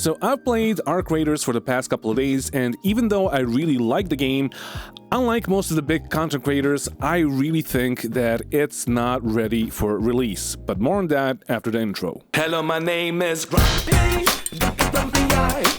So I've played Arc Raiders for the past couple of days, and even though I really like the game, unlike most of the big content creators, I really think that it's not ready for release. But more on that after the intro. Hello, my name is Grumpy. Grumpy, I.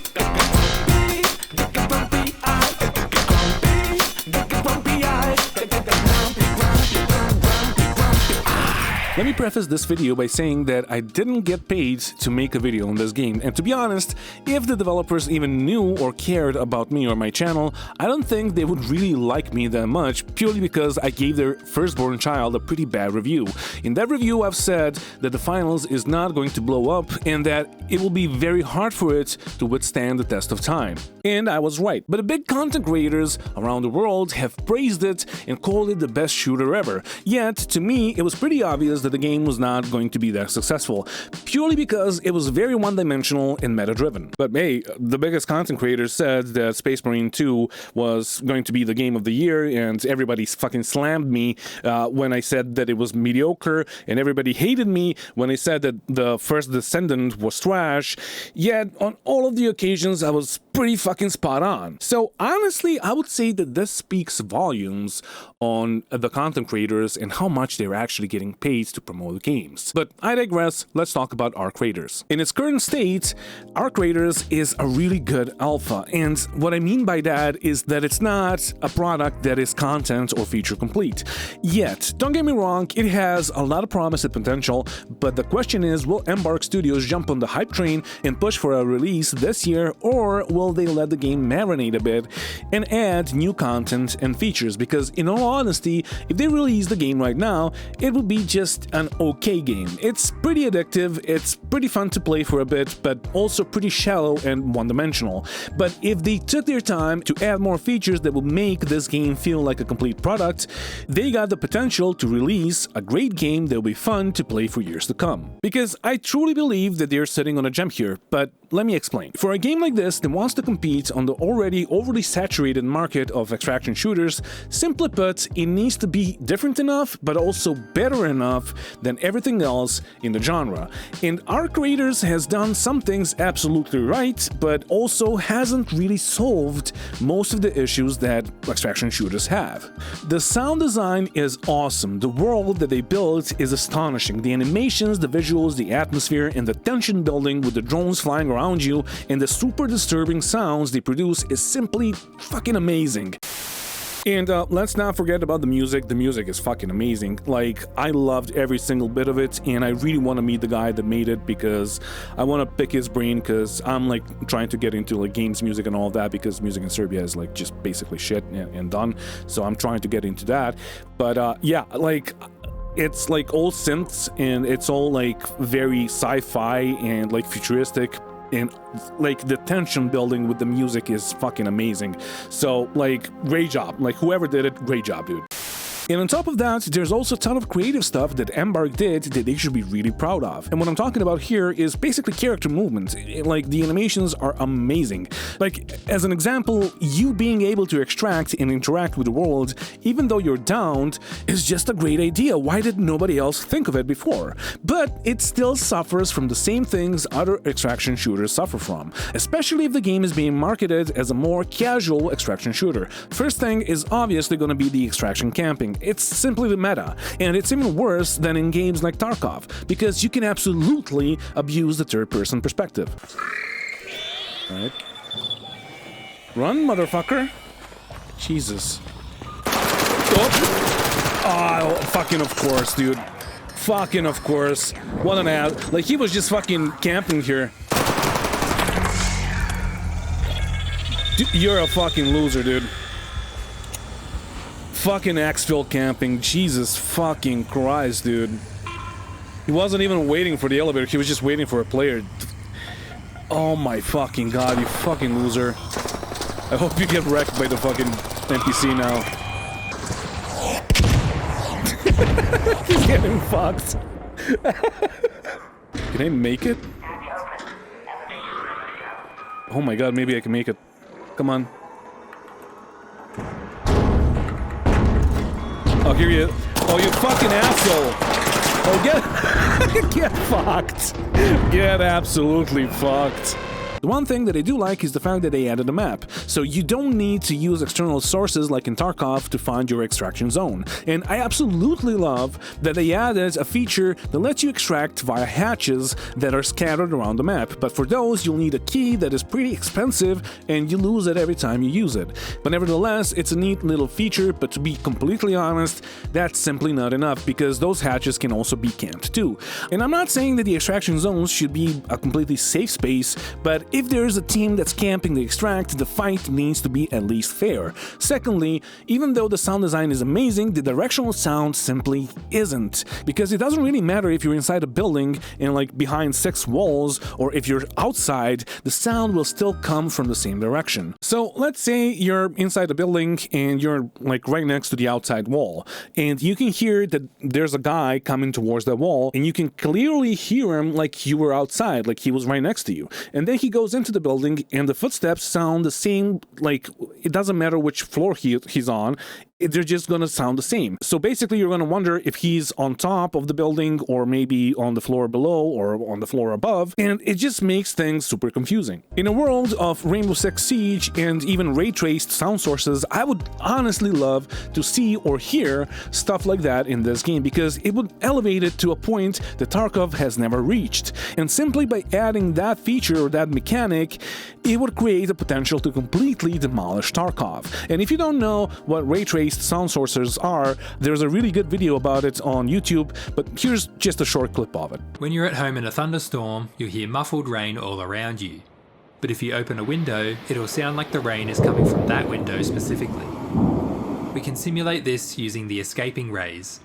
Let me preface this video by saying that I didn't get paid to make a video on this game, and to be honest, if the developers even knew or cared about me or my channel, I don't think they would really like me that much, purely because I gave their firstborn child a pretty bad review. In that review, I've said that the finals is not going to blow up and that it will be very hard for it to withstand the test of time. And I was right, but the big content creators around the world have praised it and called it the best shooter ever. Yet, to me, it was pretty obvious that the game was not going to be that successful, purely because it was very one-dimensional and meta-driven. But hey, the biggest content creators said that Space Marine 2 was going to be the game of the year, and everybody fucking slammed me when I said that it was mediocre, and everybody hated me when I said that the first Descendant was trash. Yet, on all of the occasions, I was pretty fucking spot on. So honestly, I would say that this speaks volumes on the content creators and how much they're actually getting paid to promote games. But I digress, let's talk about Arc Raiders. In its current state, Arc Raiders is a really good alpha, and what I mean by that is that it's not a product that is content or feature complete. Yet, don't get me wrong, it has a lot of promise and potential, but the question is, will Embark Studios jump on the hype train and push for a release this year, or will they let the game marinate a bit and add new content and features? Because in all honesty, if they release the game right now, it would be just an okay game. It's pretty addictive, it's pretty fun to play for a bit, but also pretty shallow and one-dimensional. But if they took their time to add more features that would make this game feel like a complete product, they got the potential to release a great game that will be fun to play for years to come. Because I truly believe that they're sitting on a gem here, but let me explain. For a game like this that wants to compete on the already overly saturated market of extraction shooters, simply put, it needs to be different enough, but also better enough than everything else in the genre. And Arc Raiders has done some things absolutely right, but also hasn't really solved most of the issues that extraction shooters have. The sound design is awesome, the world that they built is astonishing, the animations, the visuals, the atmosphere, and the tension building with the drones flying around you, and the super disturbing sounds they produce is simply fucking amazing. And let's not forget about the music. The music is fucking amazing. Like, I loved every single bit of it, and I really want to meet the guy that made it because I want to pick his brain, because I'm like trying to get into like games music and all that, because music in Serbia is like just basically shit and done. So I'm trying to get into that. But yeah, like, it's like all synths and it's all like very sci-fi and like futuristic, and like the tension building with the music is fucking amazing. So like, great job, like whoever did it, great job, dude. And on top of that, there's also a ton of creative stuff that Embark did that they should be really proud of. And what I'm talking about here is basically character movement. Like, the animations are amazing. Like, as an example, you being able to extract and interact with the world, even though you're downed, is just a great idea. Why did nobody else think of it before? But it still suffers from the same things other extraction shooters suffer from, especially if the game is being marketed as a more casual extraction shooter. First thing is obviously going to be the extraction camping. It's simply the meta, and it's even worse than in games like Tarkov, because you can absolutely abuse the third-person perspective. Alright. Run, motherfucker! Jesus. Oh, fucking of course, dude. Fucking of course. What an ad. Like, he was just fucking camping here. Dude, you're a fucking loser, dude. Fucking exfil camping, Jesus fucking Christ, dude. He wasn't even waiting for the elevator, he was just waiting for a player. Oh my fucking god, you fucking loser. I hope you get wrecked by the fucking NPC now. He's getting fucked. Can I make it? Oh my god, maybe I can make it. Come on. Oh, here you... Oh, you fucking asshole! Oh, get... get fucked! Get absolutely fucked. The one thing that I do like is the fact that they added a map, so you don't need to use external sources like in Tarkov to find your extraction zone. And I absolutely love that they added a feature that lets you extract via hatches that are scattered around the map, but for those you'll need a key that is pretty expensive and you lose it every time you use it. But nevertheless, it's a neat little feature, but to be completely honest, that's simply not enough because those hatches can also be camped too. And I'm not saying that the extraction zones should be a completely safe space, but if there is a team that's camping the extract, the fight needs to be at least fair. Secondly, even though the sound design is amazing, the directional sound simply isn't, because it doesn't really matter if you're inside a building and like behind 6 walls, or if you're outside, the sound will still come from the same direction. So let's say you're inside a building and you're like right next to the outside wall, and you can hear that there's a guy coming towards that wall, and you can clearly hear him like you were outside, like he was right next to you. And then he goes into the building and the footsteps sound the same, like it doesn't matter which floor he's on, they're just gonna sound the same. So basically you're gonna wonder if he's on top of the building or maybe on the floor below or on the floor above, and it just makes things super confusing. In a world of Rainbow Six Siege and even ray-traced sound sources, I would honestly love to see or hear stuff like that in this game, because it would elevate it to a point that Tarkov has never reached. And simply by adding that feature or that mechanic, it would create the potential to completely demolish Tarkov. And if you don't know what ray-traced sound sources are, there's a really good video about it on YouTube, but here's just a short clip of it. When you're at home in a thunderstorm, you'll hear muffled rain all around you. But if you open a window, it'll sound like the rain is coming from that window specifically. We can simulate this using the escaping rays.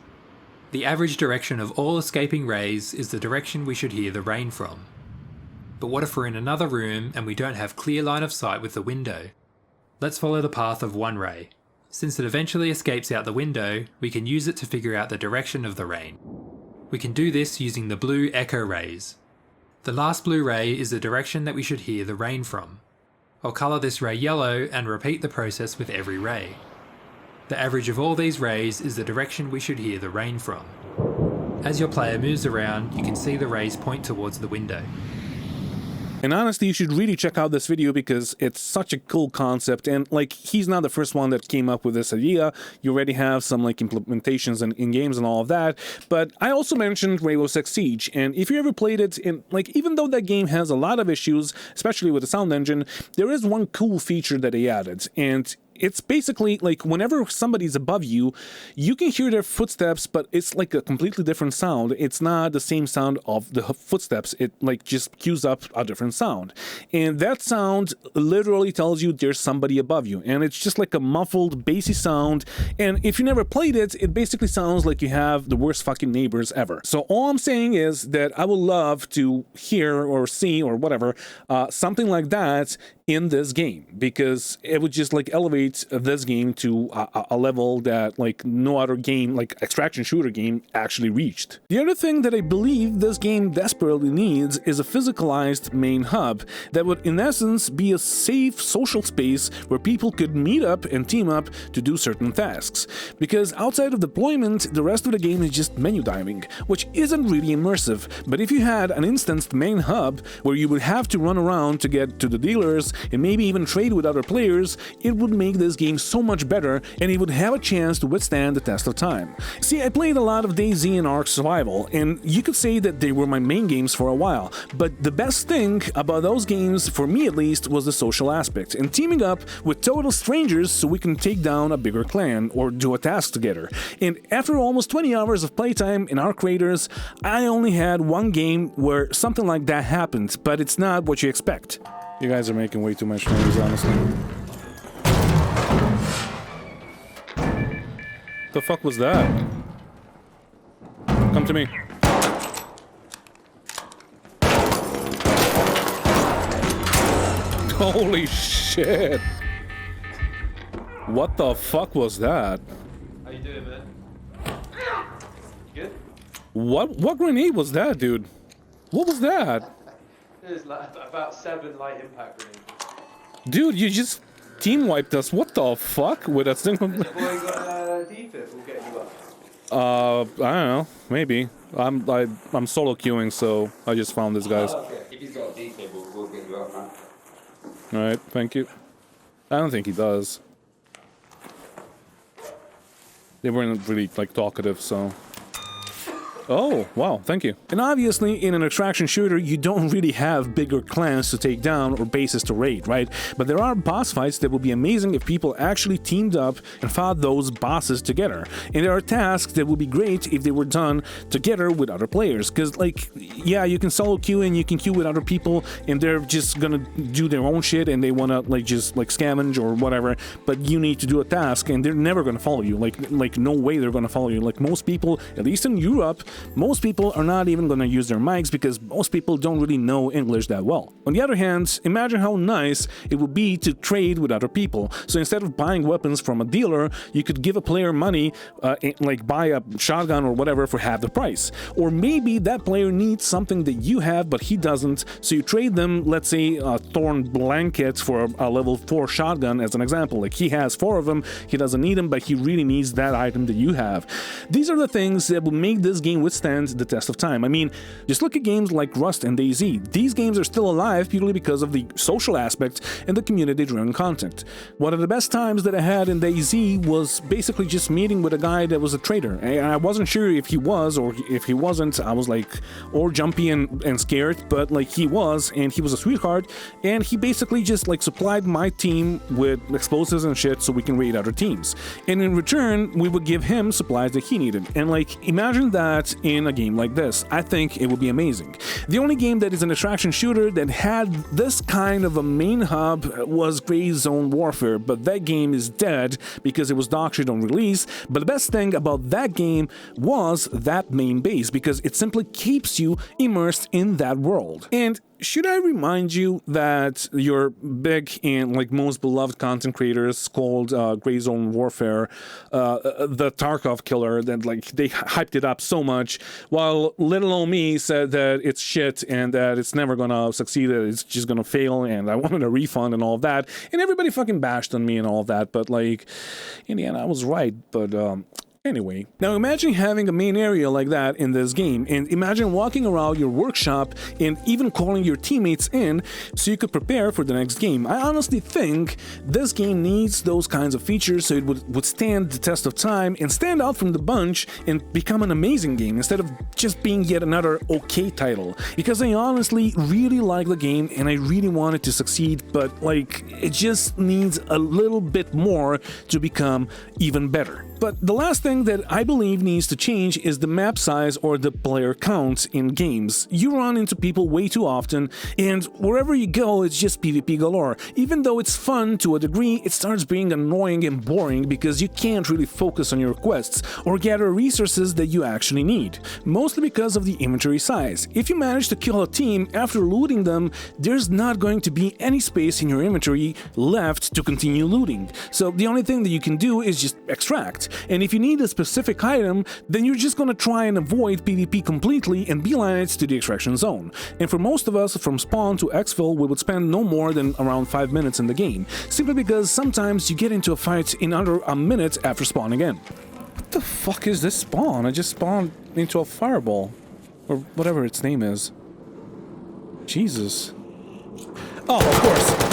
The average direction of all escaping rays is the direction we should hear the rain from. But what if we're in another room and we don't have clear line of sight with the window? Let's follow the path of one ray. Since it eventually escapes out the window, we can use it to figure out the direction of the rain. We can do this using the blue echo rays. The last blue ray is the direction that we should hear the rain from. I'll colour this ray yellow and repeat the process with every ray. The average of all these rays is the direction we should hear the rain from. As your player moves around, you can see the rays point towards the window. And honestly, you should really check out this video because it's such a cool concept, and like he's not the first one that came up with this idea. You already have some like implementations in games and all of that. But I also mentioned Rainbow Six Siege, and if you ever played it, even though that game has a lot of issues, especially with the sound engine, there is one cool feature that they added, and it's basically like whenever somebody's above you, you can hear their footsteps, but it's like a completely different sound. It's not the same sound of the footsteps. It like just cues up a different sound. And that sound literally tells you there's somebody above you. And it's just like a muffled, bassy sound. And if you never played it, it basically sounds like you have the worst fucking neighbors ever. So all I'm saying is that I would love to hear or see or whatever, something like that in this game, because it would just like elevate this game to a level that like no other game, like extraction shooter game, actually reached. The other thing that I believe this game desperately needs is a physicalized main hub that would in essence be a safe social space where people could meet up and team up to do certain tasks, because outside of deployment the rest of the game is just menu diving, which isn't really immersive. But if you had an instanced main hub where you would have to run around to get to the dealers and maybe even trade with other players, it would make this game so much better, and it would have a chance to withstand the test of time. See, I played a lot of DayZ and Ark Survival, and you could say that they were my main games for a while, but the best thing about those games, for me at least, was the social aspect, and teaming up with total strangers so we can take down a bigger clan or do a task together. And after almost 20 hours of playtime in Ark Raiders, I only had one game where something like that happened, but it's not what you expect. You guys are making way too much noise, honestly. The fuck was that? Come to me. Holy shit. What the fuck was that? How you doing, man? You good? What grenade was that, dude? What was that? There's like about 7 light impact grenades. Dude, you just team wiped us. What the fuck? With a single... Boy got defib will get you up. I don't know. Maybe. I'm solo queuing, so I just found this guys. Oh, okay. If he's got a defib, we'll get you up, man. Alright, thank you. I don't think he does. They weren't really, like, talkative, so... Oh, wow, thank you. And obviously, in an extraction shooter, you don't really have bigger clans to take down or bases to raid, right? But there are boss fights that would be amazing if people actually teamed up and fought those bosses together. And there are tasks that would be great if they were done together with other players. Because, like, yeah, you can solo queue and you can queue with other people, and they're just gonna do their own shit and they wanna, like, just, like, scavenge or whatever. But you need to do a task, and they're never gonna follow you. Like no way they're gonna follow you. Like, most people, at least in Europe, most people are not even going to use their mics because most people don't really know English that well. On the other hand, imagine how nice it would be to trade with other people. So instead of buying weapons from a dealer, you could give a player money, like buy a shotgun or whatever for half the price. Or maybe that player needs something that you have but he doesn't, so you trade them, let's say, a thorn blanket for a level 4 shotgun as an example. Like, he has 4 of them, he doesn't need them, but he really needs that item that you have. These are the things that will make this game withstand the test of time. I mean, just look at games like Rust and DayZ. These games are still alive purely because of the social aspect and the community-driven content. One of the best times that I had in DayZ was basically just meeting with a guy that was a trader. I wasn't sure if he was or if he wasn't. I was like, or jumpy and scared, but like he was, and he was a sweetheart, and he basically just like supplied my team with explosives and shit so we can raid other teams. And in return, we would give him supplies that he needed. And like, imagine that in a game like this. I think it would be amazing. The only game that is an extraction shooter that had this kind of a main hub was Gray Zone Warfare, but that game is dead because it was doctored on release. But the best thing about that game was that main base, because it simply keeps you immersed in that world. And should I remind you that your big and like most beloved content creators called Gray Zone Warfare the Tarkov killer, that like they hyped it up so much, while little old me said that it's shit and that it's never gonna succeed, that it's just gonna fail, and I wanted a refund and all of that, and everybody fucking bashed on me and all of that, but like in the end I was right. But anyway, now imagine having a main area like that in this game, and imagine walking around your workshop and even calling your teammates in so you could prepare for the next game. I honestly think this game needs those kinds of features so it would withstand the test of time and stand out from the bunch and become an amazing game instead of just being yet another okay title. Because I honestly really like the game and I really want it to succeed, but like it just needs a little bit more to become even better. But the last thing that I believe needs to change is the map size or the player count in games. You run into people way too often, and wherever you go, it's just PvP galore. Even though it's fun to a degree, it starts being annoying and boring because you can't really focus on your quests or gather resources that you actually need. Mostly because of the inventory size. If you manage to kill a team after looting them, there's not going to be any space in your inventory left to continue looting. So the only thing that you can do is just extract. And if you need a specific item, then you're just gonna try and avoid PvP completely and beeline it to the extraction zone. And for most of us, from spawn to exfil, we would spend no more than around 5 minutes in the game, simply because sometimes you get into a fight in under a minute after spawning in. What the fuck is this spawn? I just spawned into a fireball, or whatever its name is. Jesus. Oh, of course.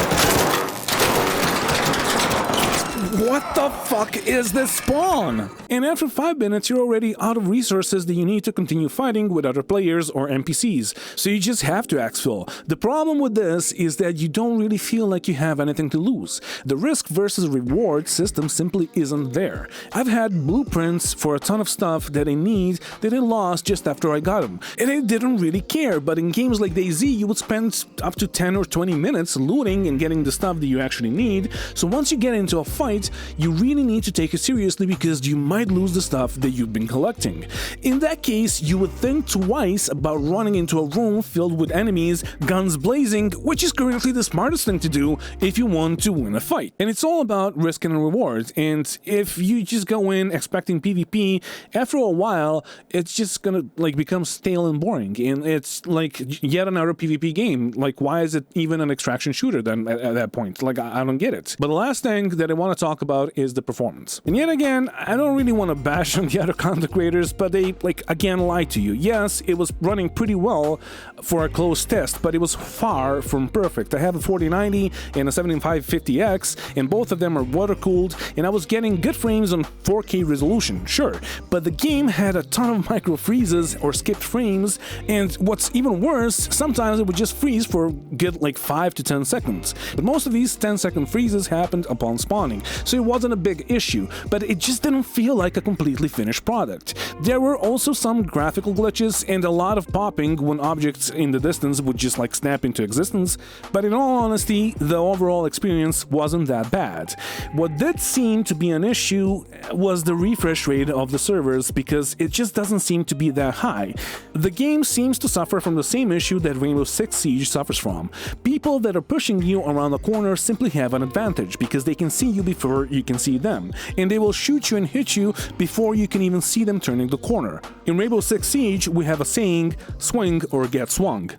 What the fuck is this spawn? And after 5 minutes, you're already out of resources that you need to continue fighting with other players or NPCs, so you just have to exfil. The problem with this is that you don't really feel like you have anything to lose. The risk versus reward system simply isn't there. I've had blueprints for a ton of stuff that I need that I lost just after I got them, and I didn't really care, but in games like DayZ, you would spend up to 10 or 20 minutes looting and getting the stuff that you actually need, so once you get into a fight, you really need to take it seriously because you might lose the stuff that you've been collecting. In that case, you would think twice about running into a room filled with enemies, guns blazing, which is currently the smartest thing to do if you want to win a fight. And it's all about risk and reward, and if you just go in expecting PvP, after a while, it's just gonna like become stale and boring, and it's like yet another PvP game. Like, why is it even an extraction shooter then at that point? Like, I don't get it. But the last thing that I want to talk about about is the performance. And yet again, I don't really want to bash on the other content creators, but they, like, again lied to you. Yes, it was running pretty well for a close test, but it was far from perfect. I have a 4090 and a 7550X, and both of them are water-cooled, and I was getting good frames on 4K resolution, sure, but the game had a ton of micro freezes or skipped frames, and what's even worse, sometimes it would just freeze for good like 5 to 10 seconds. But most of these 10-second freezes happened upon spawning, so it wasn't a big issue, but it just didn't feel like a completely finished product. There were also some graphical glitches and a lot of popping when objects in the distance would just like snap into existence, but in all honesty, the overall experience wasn't that bad. What did seem to be an issue was the refresh rate of the servers, because it just doesn't seem to be that high. The game seems to suffer from the same issue that Rainbow Six Siege suffers from. People that are pushing you around the corner simply have an advantage because they can see you before you can see them, and they will shoot you and hit you before you can even see them turning the corner. In Rainbow Six Siege, we have a saying, swing or get swung.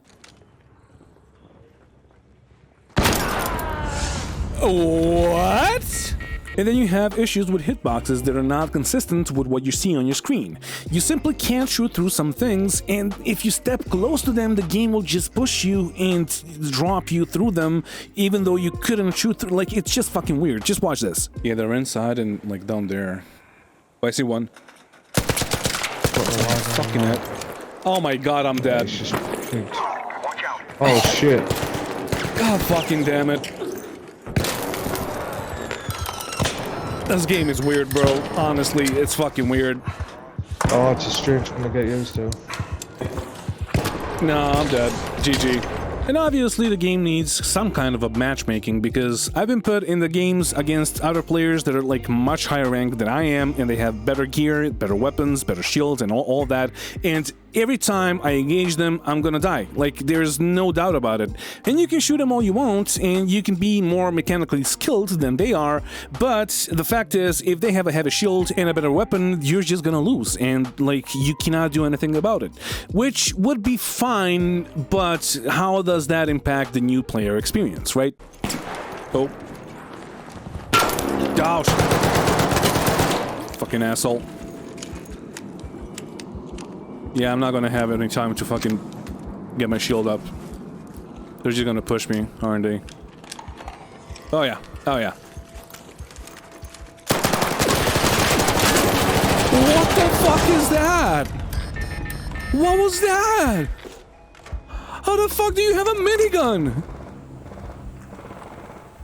What? And then you have issues with hitboxes that are not consistent with what you see on your screen. You simply can't shoot through some things, and if you step close to them, the game will just push you and drop you through them, even though you couldn't shoot through. Like, it's just fucking weird. Just watch this. Yeah, they're inside and like down there. Oh, I see one. Fucking it. Oh my god, I'm dead. Oh shit. God fucking damn it. This game is weird, bro. Honestly, it's fucking weird. Oh, it's a strange one to get used to. No, I'm dead. GG. And obviously the game needs some kind of a matchmaking, because I've been put in the games against other players that are like much higher ranked than I am, and they have better gear, better weapons, better shields, and all that. And every time I engage them, I'm gonna die. Like, there's no doubt about it. And you can shoot them all you want, and you can be more mechanically skilled than they are, but the fact is, if they have a heavy shield and a better weapon, you're just gonna lose, and like, you cannot do anything about it. Which would be fine, but how does that impact the new player experience, right? Oh. Gosh. Fucking asshole. Yeah, I'm not gonna have any time to fucking get my shield up. They're just gonna push me, aren't they? Oh yeah, oh yeah. What the fuck is that? What was that? How the fuck do you have a minigun?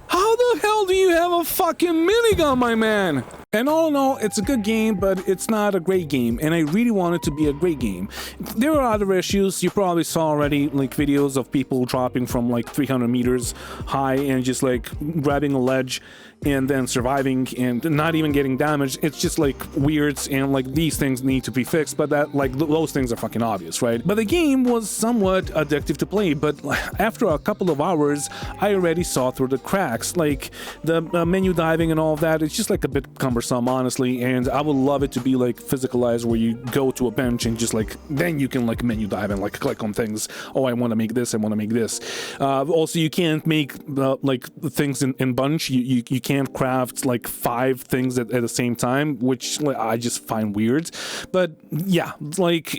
How the hell do you have a fucking minigun, my man? And all in all, it's a good game, but it's not a great game, and I really want it to be a great game. There are other issues. You probably saw already, like, videos of people dropping from like 300 meters high and just like grabbing a ledge and then surviving and not even getting damaged. It's just like weird, and like these things need to be fixed, but that, like, those things are fucking obvious, right? But the game was somewhat addictive to play, but after a couple of hours, I already saw through the cracks. Like, the menu diving and all of that, it's just like a bit cumbersome, honestly, and I would love it to be like physicalized, where you go to a bench and just like, then you can like menu dive and like click on things. Oh, I want to make this, I want to make this. Also, you can't make like things in bunch. You can't craft like 5 things at the same time, which I just find weird. But yeah, like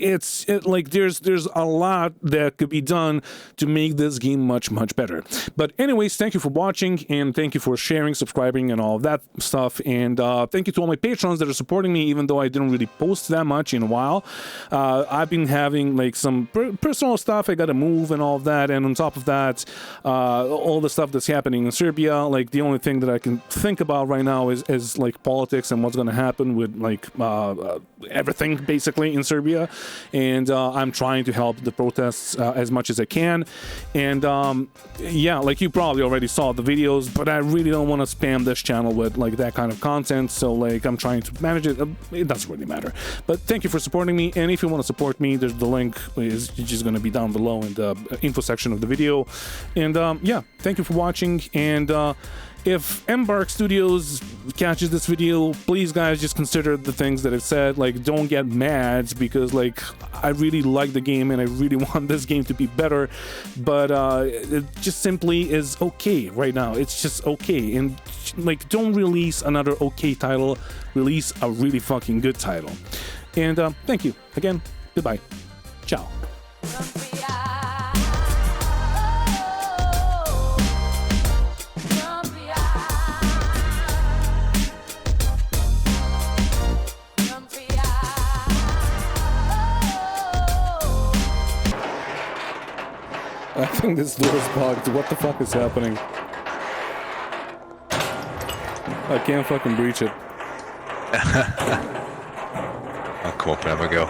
like there's a lot that could be done to make this game much better. But anyways, thank you for watching, and thank you for sharing, subscribing, and all of that stuff. And thank you to all my patrons that are supporting me, even though I didn't really post that much in a while. I've been having like some personal stuff I gotta move and all of that, and on top of that, all the stuff that's happening in Serbia. Like, the only thing that I can think about right now is like politics and what's gonna happen with like everything basically in Serbia. And I'm trying to help the protests as much as I can. And yeah, like, you probably already saw the videos, but I really don't want to spam this channel with like that kind of content, so like I'm trying to manage it. It doesn't really matter. But thank you for supporting me, and if you want to support me, the link is just going to be down below in the info section of the video. And yeah, thank you for watching. And if Embark Studios catches this video, please guys, just consider the things that I've said. Like, don't get mad, because like I really like the game and I really want this game to be better, but it just simply is okay right now. It's just okay, and like, don't release another okay title. Release a really fucking good title. And thank you again. Goodbye. Ciao. I think this door is bugged. What the fuck is happening? I can't fucking breach it. I'll come up and have a go.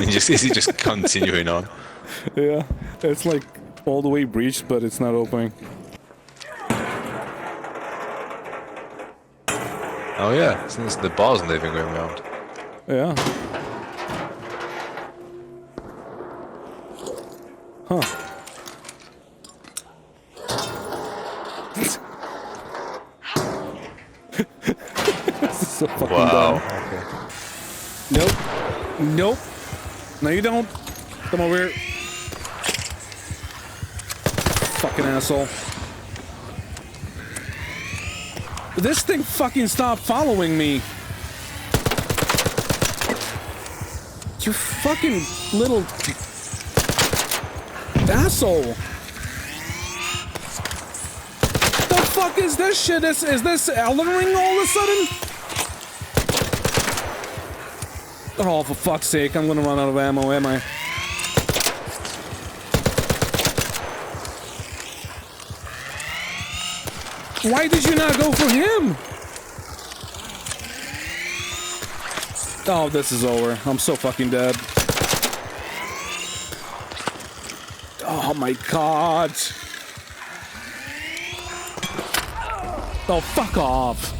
Is he just continuing on? Yeah, it's like all the way breached, but it's not opening. Oh yeah, since the balls and they've been going around. Yeah. Huh. This is so fucking Wow. dumb. Nope. Nope. No, you don't. Come over here. Fucking asshole. This thing fucking stopped following me. You fucking little asshole. The fuck is this shit? Is this Elden Ring all of a sudden? Oh, for fuck's sake, I'm gonna run out of ammo, am I? Why did you not go for him? Oh, this is over. I'm so fucking dead. Oh my god. Oh, fuck off.